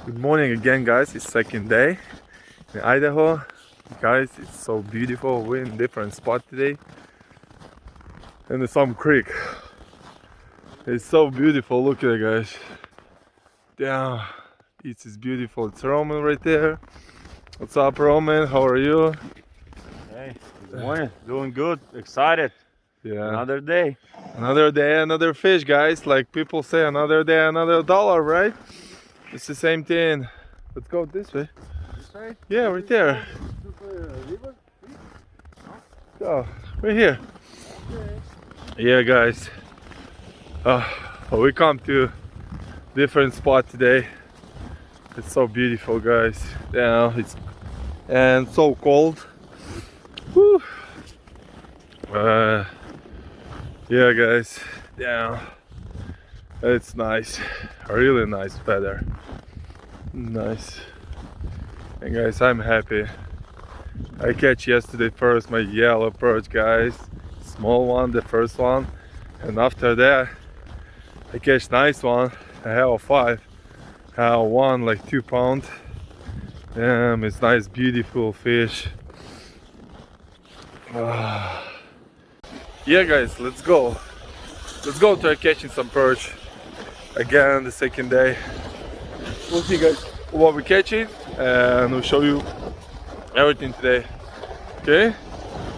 Good morning again, guys. It's second day in Idaho. Guys, it's so beautiful. We're in a different spot today. And there's some creek. It's so beautiful. Look at it, guys. Yeah, it is beautiful. It's Roman right there. What's up, Roman? How are you? Hey, good morning. Doing good. Excited. Yeah. Another day. Another day, another fish, guys. Like people say, another day, another dollar, right? It's the same thing. Let's go this way. This way? Yeah, right there. River? So, right here. Yeah, guys. We come to different spot today. It's so beautiful, guys. Yeah, it's and so cold. Woo. Yeah, guys. Yeah, it's nice. Really nice weather. Nice. And guys, I'm happy. I catch yesterday first my yellow perch, guys. Small one, the first one, and after that I catch nice one. I have a 5. I have one like 2 pound. Damn, it's nice, beautiful fish. Yeah, guys, let's go. Let's go try catching some perch again the second day. We'll see, guys, what we're catching, and we'll show you everything today. Okay,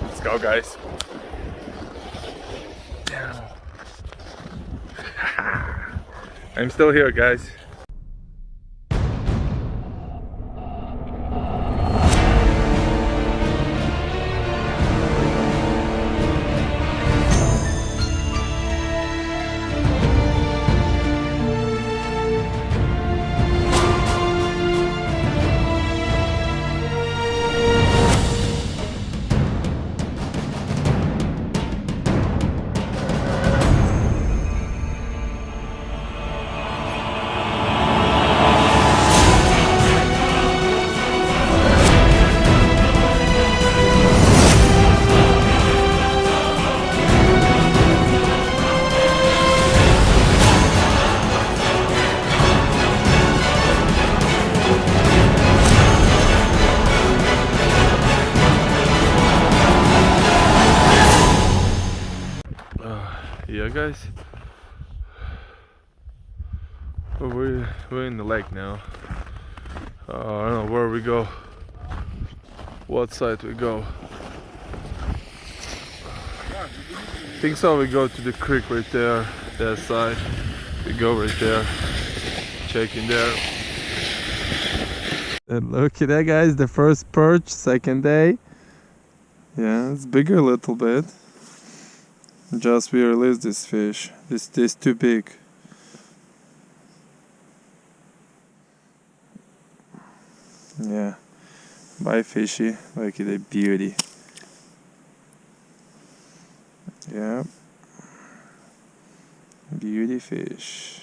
let's go, guys. I'm still here, guys. Yeah, guys. We're in the lake now. I don't know where we go. What side we go? I think so. We go to the creek right there. That side. We go right there. Check in there. And look at that, guys. The first perch, second day. Yeah, it's bigger a little bit. Just we released this fish. This too big. Yeah. Bye, fishy. Look at the beauty. Yeah. Beauty fish.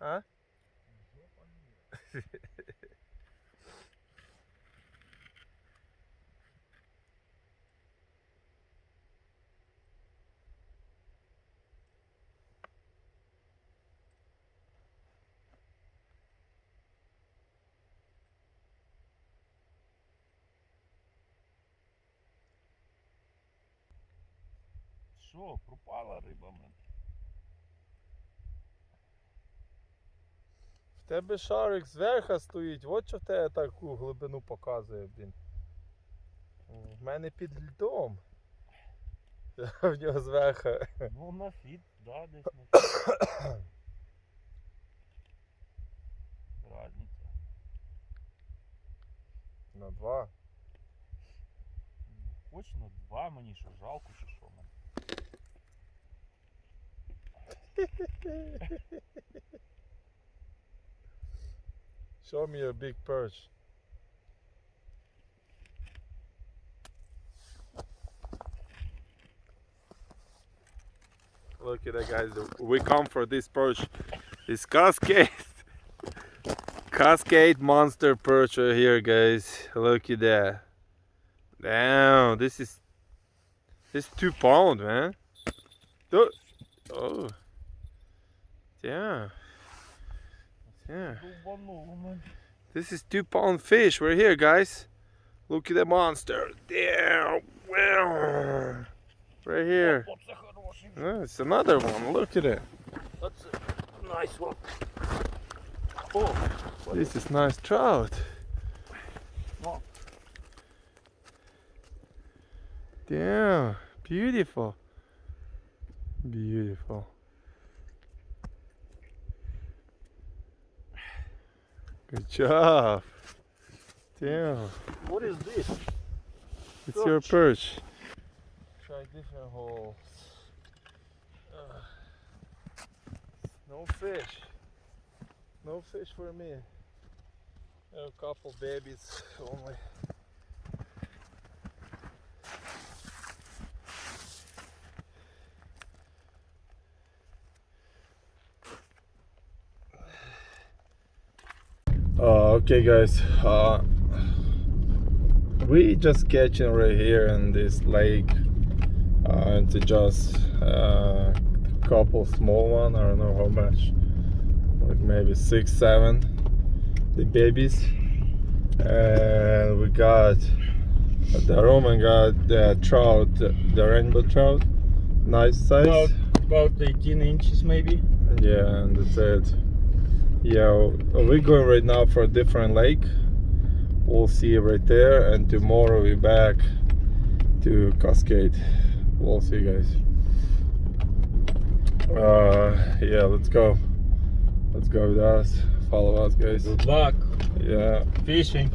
Huh? Що, пропала риба, мен? В тебе шарик зверху стоїть, от що в тебе таку глибину показує, блін. В мене під льдом. В нього зверху. Ну, на фіт, да, десь на фіт. Разниця. На 2. Хоч на 2, мені що, жалко чи що, мен? Show me your big perch. Look at that, guys. We come for this perch. This Cascade. Cascade monster perch right here, guys. Look at that. Damn, this is 2 pound, man. Oh, yeah. Yeah. This is 2 pound fish right here, guys. Look at that monster. Damn. Wow. Right here. Oh, it's another one. Look at it. That's a nice one. Oh, This is nice trout. Oh. Damn. Beautiful. Beautiful. Good job. Damn. What is this? It's your perch. Try different holes. No fish. No fish for me. A couple babies only. Okay guys, we just catching right here in this lake. It's just a couple small one. I don't know how much, like maybe 6, 7, the babies. And we got the Roman got the trout, the rainbow trout, nice size. About 18 inches maybe. Yeah, and that's it. Yeah, we're going right now for a different lake. We'll see right there, and tomorrow we're back to Cascade. We'll see, guys. Yeah, let's go. Let's go with us. Follow us, guys. Good luck. Yeah. Fishing.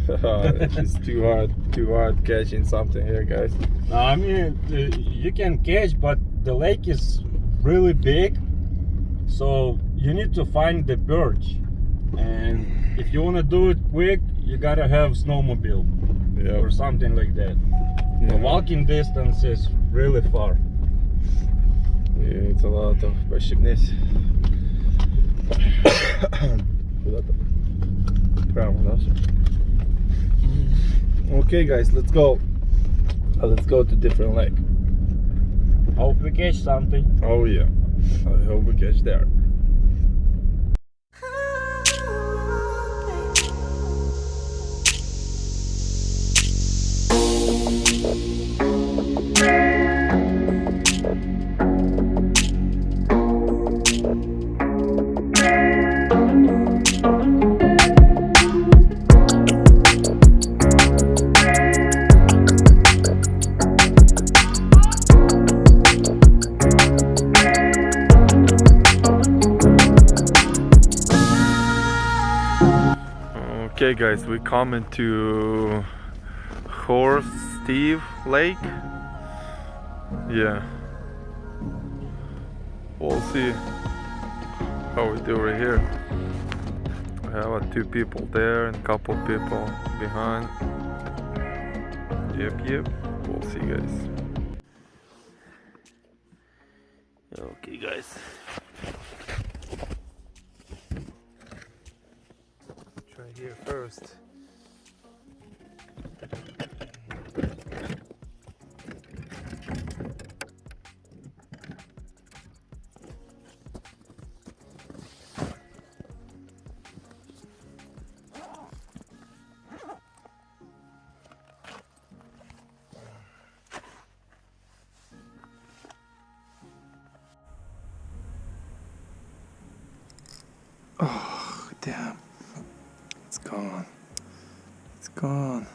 It's too hard catching something here, guys. I mean, you can catch, but the lake is really big, so you need to find the perch. And if you want to do it quick, you gotta have snowmobile or something like that. Yeah. The walking distance is really far. Yeah, it's a lot of пощипнись. Okay guys, let's go. Let's go to different lake. Hope we catch something. Oh yeah, I hope we catch there. Okay guys, we coming to Horse Steve Lake. Yeah, we'll see how we do right here. We have 2 people there and a couple people behind. Yep, we'll see, guys. Okay guys, try here first. Oh, damn. It's gone. It's gone.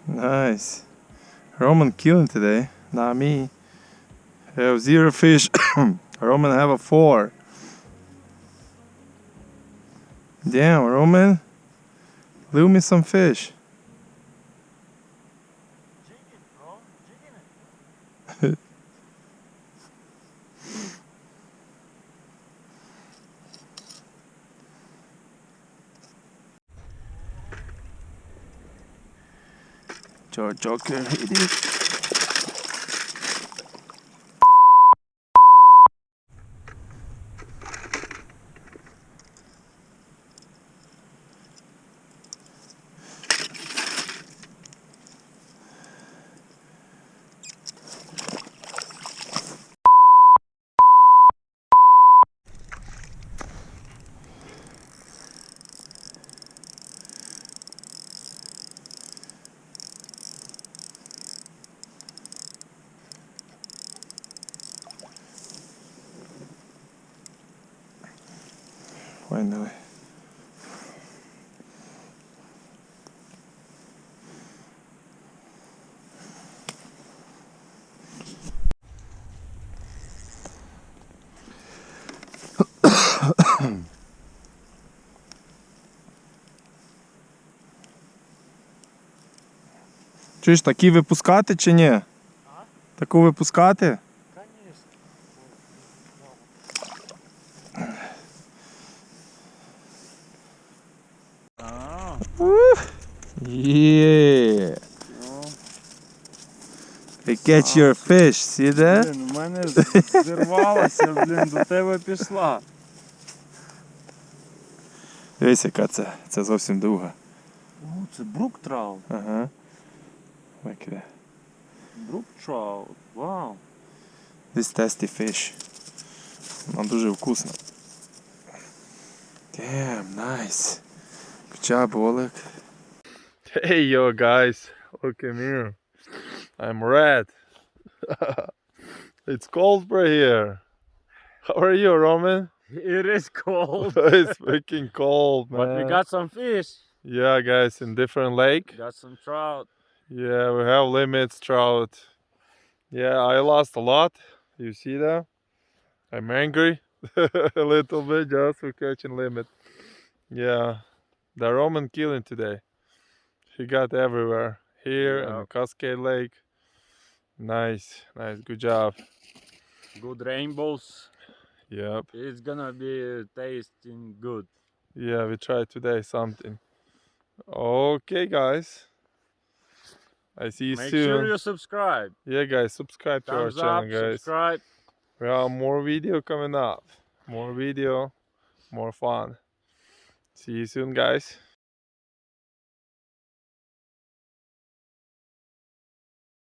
Nice. Roman killing today, not me. have 0 fish. Roman have a 4. Damn, Roman. Leave me some fish. Jigging, bro. Jigging it. George Joker, idiot. Finally. Чуєш, такі випускати чи ні? А? Таку випускати? Конечно. Yeah. I catch your fish, see that? Блін, у мене зірвалася, блін, до тебе пішла. Дивись, яка це. Це зовсім друга. О, це брук траут. Ага. Look at that. Брук траут, вау. This tasty fish. Вона дуже вкусна. Damn, nice. Good job, Oleg. Hey, yo, guys. Look at me. I'm red. It's cold right here. How are you, Roman? It is cold. It's freaking cold, man. But we got some fish. Yeah, guys, in different lake. Got some trout. Yeah, we have limits, trout. Yeah, I lost a lot. You see that? I'm angry a little bit just for catching limit. Yeah, the Roman killing today. He got everywhere. Here in the Yep. Cascade Lake. Nice, nice, good job. Good rainbows. Yep. It's gonna be tasting good. Yeah, we tried today something. Okay, guys. I see you Make soon. sure you subscribe. Yeah, guys, subscribe to our Thumbs channel, up, guys. subscribe. We have more video coming up. More video, more fun. See you soon, guys.